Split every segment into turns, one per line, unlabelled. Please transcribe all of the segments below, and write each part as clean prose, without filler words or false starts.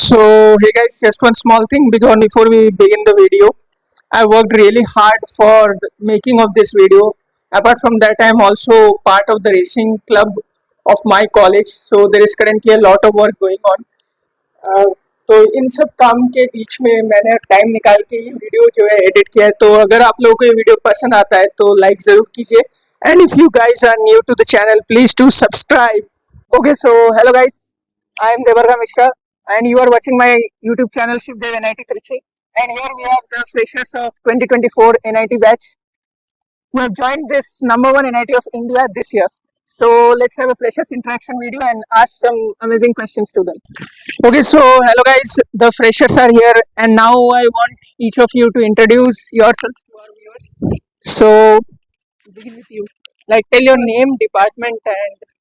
So, hey guys, just one small thing before we begin the video. I worked really hard for the making of this video. Apart from that, I am also part of the racing club of my college. So there is currently a lot of work going on. अ, तो इन सब काम के बीच में मैंने time निकाल के ये video जो है एडिट किया है। तो अगर आप लोगों को ये वीडियो पसंद आता है तो लाइक ज़रूर कीजिए। And if you guys are new to the channel please do subscribe. Okay, so hello guys, I am Devarga Mishra and you are watching my YouTube channel Shivdev NIT Trichy. And here we have the freshers of 2024 NIT batch who have joined this number one NIT of India this year. So let's have a freshers interaction video and ask some amazing questions to them. Okay, so hello guys, the freshers are here and now I want each of you to introduce yourselves to our viewers. So begin with you. Like tell your name, department and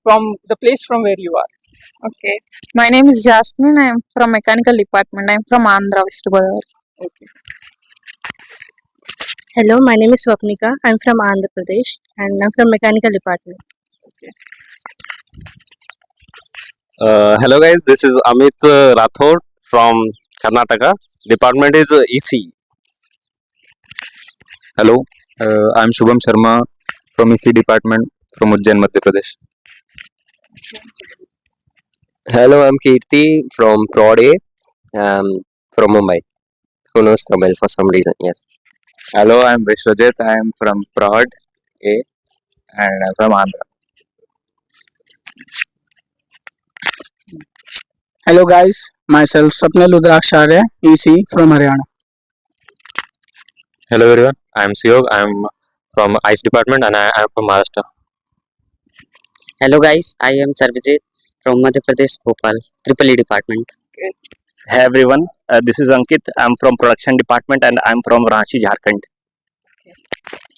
from the place from where you are.
Okay. My name is Jasmine. I am from mechanical department. I am from Andhra, West Godavari.
Okay.
Hello, my name is Swapnika. I'm from Andhra Pradesh and I'm from mechanical department.
Hello guys, this is Amit Rathod from Karnataka. Department is EC.
Hello, I'm Shubham Sharma from EC department from Ujjain, Madhya Pradesh.
Hello, I'm Kirti from Prod A, from Mumbai. Who knows Tamil for some reason? Yes.
Hello, I'm Vishwajit. I am from Prod A and I'm from Andhra.
Hello guys, myself Swapnil Rudrakshare, EC from Haryana.
Hello everyone, I am Siyog. I am from ICE department and I am from Maharashtra.
Hello guys, I am Sarvijit from Madhya Pradesh, Bhopal, Triple E department.
Hey everyone, this is Ankit. I'm from production department and I'm from Ranchi, Jharkhand.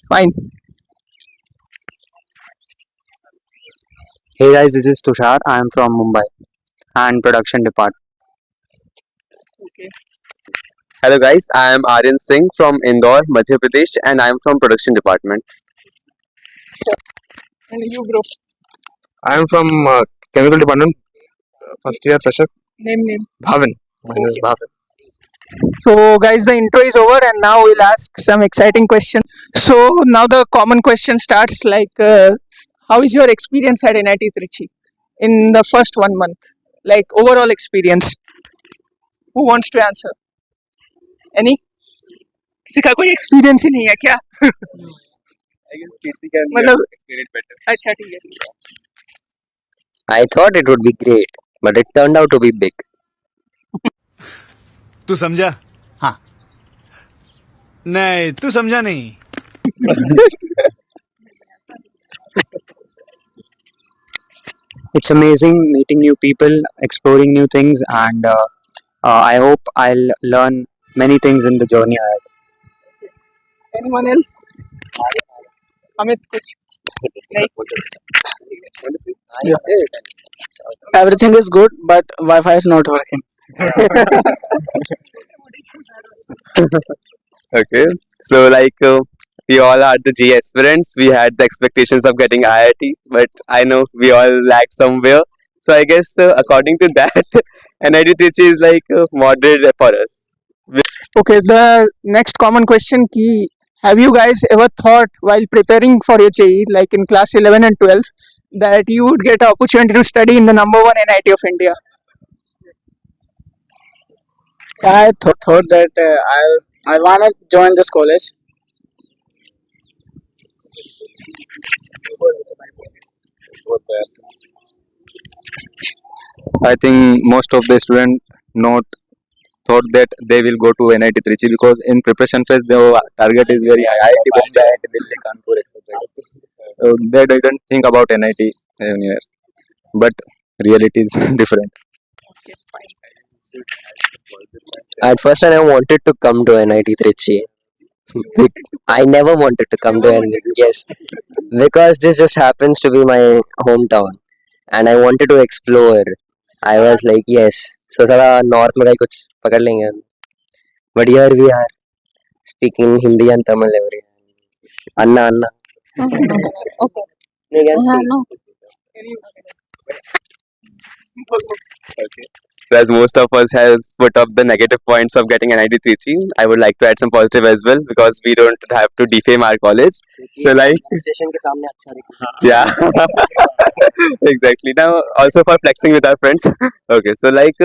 Fine.
Hey guys, this is Tushar. I am from Mumbai and production department.
Okay.
Hello guys, I am Aryan Singh from Indore, Madhya Pradesh and I am from production department.
And you, bro?
I am from chemical department, first year fresher.
Name.
Bhavin. My name is Bhavin.
So, guys, the intro is over, and now we'll ask some exciting questions. So, now the common question starts like, how is your experience at NIT Trichy in the first 1 month? Like, overall experience. Who wants to answer? Any? किसी का कोई experience ही नहीं है क्या?
I guess Kirti can
मतलब
explain it better.
अच्छा ठीक है.
I thought it would be great, but it turned out to be big.
तू समझा? हाँ. नहीं, तू समझा नहीं.
It's amazing meeting new people, exploring new things, and I hope I'll learn many things in the journey ahead.
Anyone else? Amit, कुछ?
Everything is good, but Wi-Fi is not working.
Okay, so we all are the G aspirants. We had the expectations of getting IIT, but I know we all lacked somewhere. So I guess according to that, NIT Trichy is moderate for us.
Okay, the next common question key. Have you guys ever thought while preparing for your JEE, like in class 11 and 12, that you would get an opportunity to study in the number one NIT of India?
I thought that I wanna join this college.
I think most of the students not thought that they will go to NIT Trichy because in preparation phase the target is very high. IIT Bombay, IIT Delhi, Kanpur, etc. So they didn't think about NIT anywhere. But reality is different.
At first, I wanted to come to NIT Trichy. I never wanted to come to NIT. Yes, because this just happens to be my hometown, and I wanted to explore. I was like, yes. So सारा north में कहीं कुछ पकड़ लेंगे. But here we are speaking Hindi and Tamil every. Anna.
Okay.
You can speak.
No.
Okay.
So as most of us has put up the negative points of getting NIT Trichy, I would like to add some positive as well because we don't have to defame our college. So like
station के सामने अच्छा दिखा
yeah, exactly. Now also for flexing with our friends. Okay, so like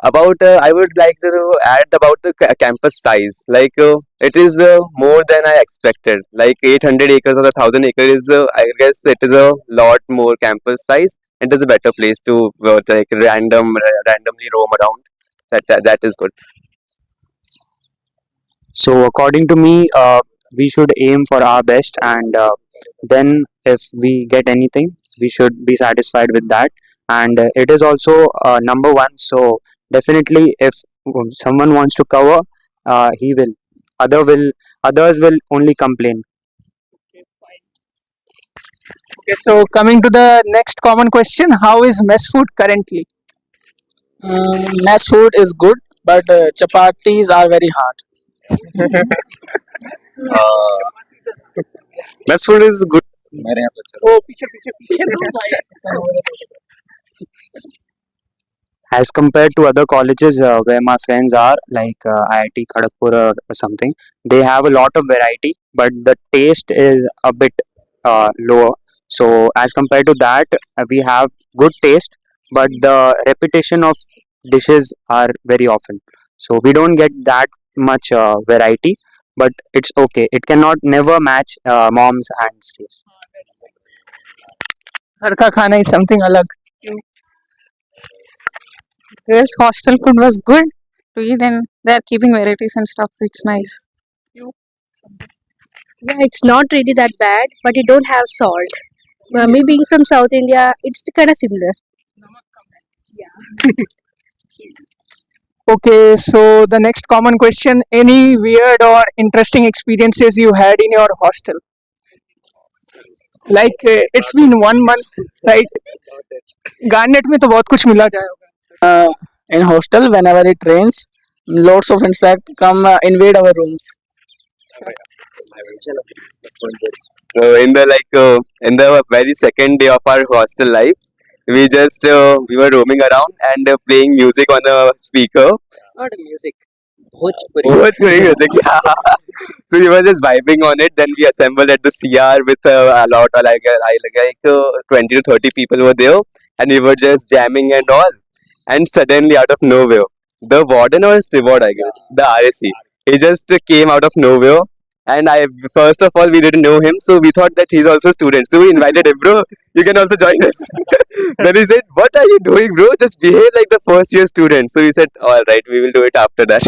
about I would like to add about the campus size. Like it is more than I expected. Like 800 acres or 1,000 acres is I guess it is a lot more campus size. It is a better place to like randomly roam around. That is good.
So according to me, we should aim for our best, and then if we get anything, we should be satisfied with that. And it is also number one. So definitely, if someone wants to cover, he will. Others will only complain.
Okay, so coming to the next common question, how is mess food currently?
Mess food is good, but chapatis are very hard.
Mess food is good.
मेरे यहाँ तो अच्छा
Oh, पीछे पीछे पीछे दो भाई.
As compared to other colleges where my friends are, like IIT Kharagpur or something, they have a lot of variety, but the taste is a bit lower. So as compared to that, we have good taste, but the repetition of dishes are very often. So we don't get that much variety, but it's okay. It cannot never match mom's hands taste.
घर का खाना is something अलग.
Yes, hostel food was good to eat, and they're keeping varieties and stuff. It's nice.
Yeah, it's not really that bad, but it don't have salt. Me being from South India, it's kind of similar.
Okay, so the next common question, any weird or interesting experiences you had in your hostel? Like it's been 1 month, right? Garnet में तो बहुत कुछ मिला जाएगा.
In hostel, whenever it rains, lots of insects come invade our rooms.
So in the in the very second day of our hostel life, we just we were roaming around and playing music on a speaker.
Not music. Bhojpuri.
Bhojpuri music, yeah. So we were just vibing on it. Then we assembled at the CR with a lot of like 20 to 30 people were there, and we were just jamming and all. And suddenly, out of nowhere, the warden or steward, I guess, the RSC, he just came out of nowhere. And first of all, we didn't know him, so we thought that he's also a student. So we invited him, bro. You can also join us. Then he said, "What are you doing, bro? Just behave like the first year student." So we said, "All right, we will do it after that."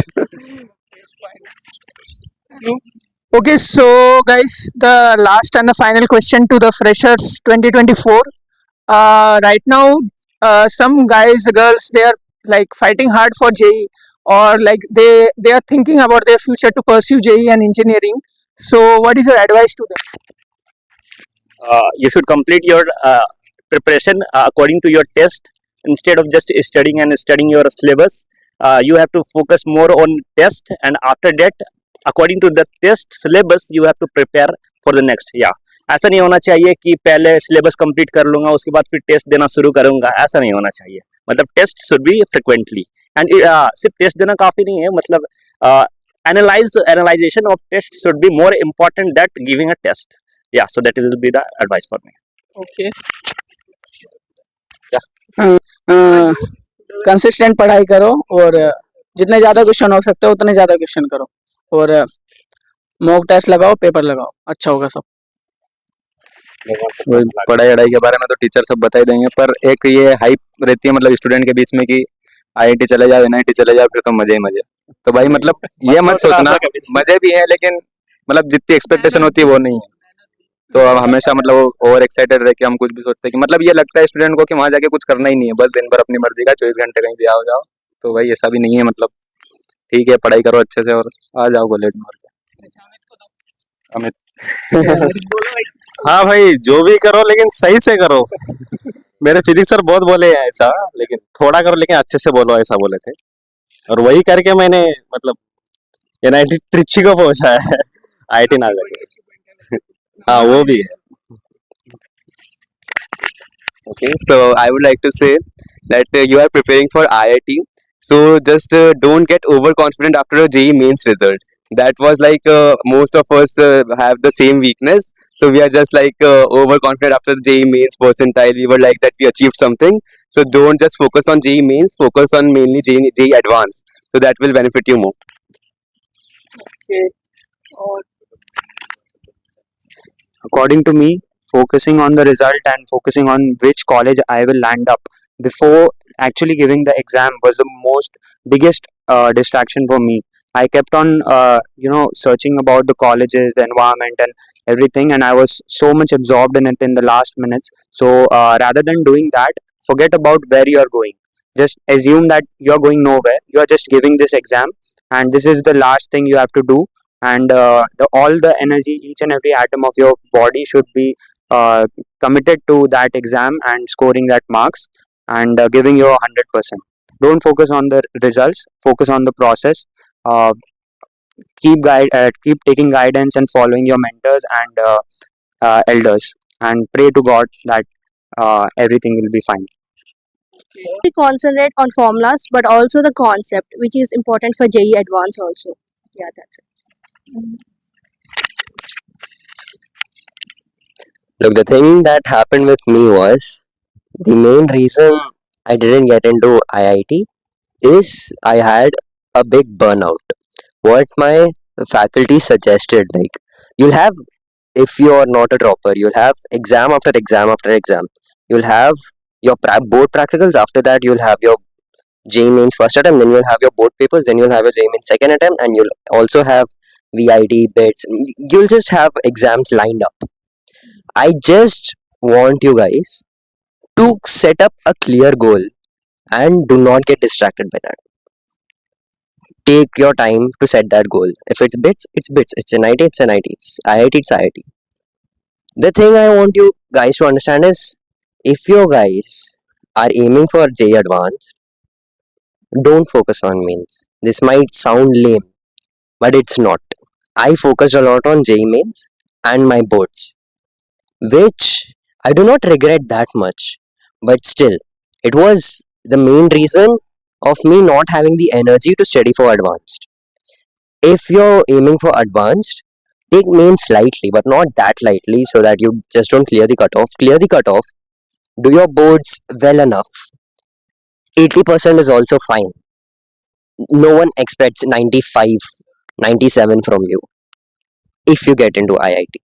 Okay, so guys, the last and the final question to the freshers 2024. Right now, some guys, girls, they are like fighting hard for JEE, or like they are thinking about their future to pursue JEE and engineering. So, what is your advice to them?
You should complete your preparation according to your test instead of just studying and studying your syllabus. You have to focus more on test, and after that, according to the test syllabus, you have to prepare for the next. Yeah, ऐसा नहीं होना चाहिए कि पहले syllabus complete कर लूंगा उसके बाद फिर टेस्ट देना शुरू करूंगा. ऐसा नहीं होना चाहिए. मतलब test should be frequently, and सिर्फ टेस्ट देना काफी नहीं है. मतलब analyzation of test should be more important than giving a test. Yeah, so that will be the advice for me.
Okay.
Consistent पढ़ाई करो और जितने ज़्यादा क्वेश्चन हो सकते हो उतने ज़्यादा क्वेश्चन करो और मॉक टेस्ट लगाओ, पेपर लगाओ, अच्छा होगा सब.
पढ़ाई वढ़ाई के बारे में तो टीचर सब बता ही देंगे, पर एक ये हाइप रहती है मतलब स्टूडेंट के बीच में कि IIT चले जाओ, NIT चले जाओ, फिर तो मजे ही मजे. तो भाई मतलब ये मत सोचना, मजे भी हैं लेकिन मतलब जितनी एक्सपेक्टेशन होती है वो नहीं है. तो अब हमेशा मतलब ओवर एक्साइटेड रह के हम कुछ भी सोचते हैं कि मतलब ये लगता है स्टूडेंट को कि वहाँ जाके कुछ करना ही नहीं है, बस दिन भर अपनी मर्जी का 24 घंटे कहीं भी आओ जाओ. तो भाई ऐसा भी नहीं है. मतलब ठीक है, पढ़ाई करो अच्छे से और आ जाओ कॉलेज में. अमित
हाँ भाई, जो भी करो लेकिन सही से करो. मेरे फिजिक्स सर बहुत बोले हैं ऐसा, लेकिन थोड़ा करो लेकिन अच्छे से बोलो, ऐसा बोले थे. और वही करके मैंने मतलब NIT त्रिची को पहुंचा है, IIT ना जाके. हाँ वो भी है.
Okay, so I would like to say that you are preparing for IIT. So just don't get overconfident after a JEE mains result. That was like most of us have the same weakness. So we are just like overconfident after the JEE mains percentile. We were like that we achieved something. So don't just focus on JEE mains. Focus on mainly JEE advanced. So that will benefit you more.
Okay. और
According to me, focusing on the result and focusing on which college I will land up before actually giving the exam was the most biggest distraction for me. I kept on, searching about the colleges, the environment, and everything, and I was so much absorbed in it in the last minutes. So rather than doing that, forget about where you are going. Just assume that you are going nowhere. You are just giving this exam, and this is the last thing you have to do, and all the energy, each and every atom of your body should be committed to that exam and scoring that marks and giving your 100%. Don't focus on the results, focus on the process. uh, keep taking guidance and following your mentors and elders, and pray to god that everything will be fine.
We concentrate on formulas, but also the concept, which is important for JE Advance also. Yeah, that's it.
Look, the thing that happened with me was the main reason I didn't get into IIT is I had a big burnout. What my faculty suggested, like, you'll have, if you're not a dropper, you'll have exam after exam after exam. You'll have your board practicals, after that, you'll have your JEE mains first attempt, then you'll have your board papers, then you'll have your JEE mains second attempt, and you'll also have VID bits. You'll just have exams lined up. I just want you guys to set up a clear goal and do not get distracted by that. Take your time to set that goal. If it's bits, it's bits. It's NIT, it's NIT. It's IIT, it's IIT. The thing I want you guys to understand is, if you guys are aiming for JEE Advanced, don't focus on mains. This might sound lame, but it's not. I focused a lot on JEE mains and my boards, which I do not regret that much. But still, it was the main reason of me not having the energy to study for advanced. If you're aiming for advanced, take mains lightly, but not that lightly, so that you just don't clear the cutoff. Clear the cutoff, do your boards well enough. 80% is also fine. No one expects 95, 97 from you if you get into IIT.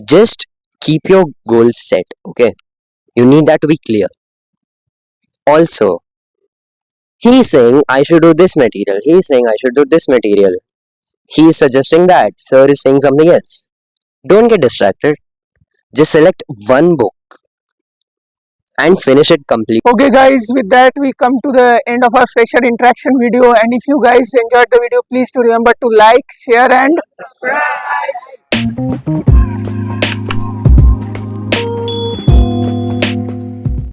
Just keep your goals set, okay? You need that to be clear. Also, he's saying I should do this material, he's saying I should do this material, he's suggesting that, sir is saying something else. Don't get distracted. Just select one book and finish it completely.
Okay guys, with that we come to the end of our fresher interaction video, and if you guys enjoyed the video, please do remember to like, share and subscribe.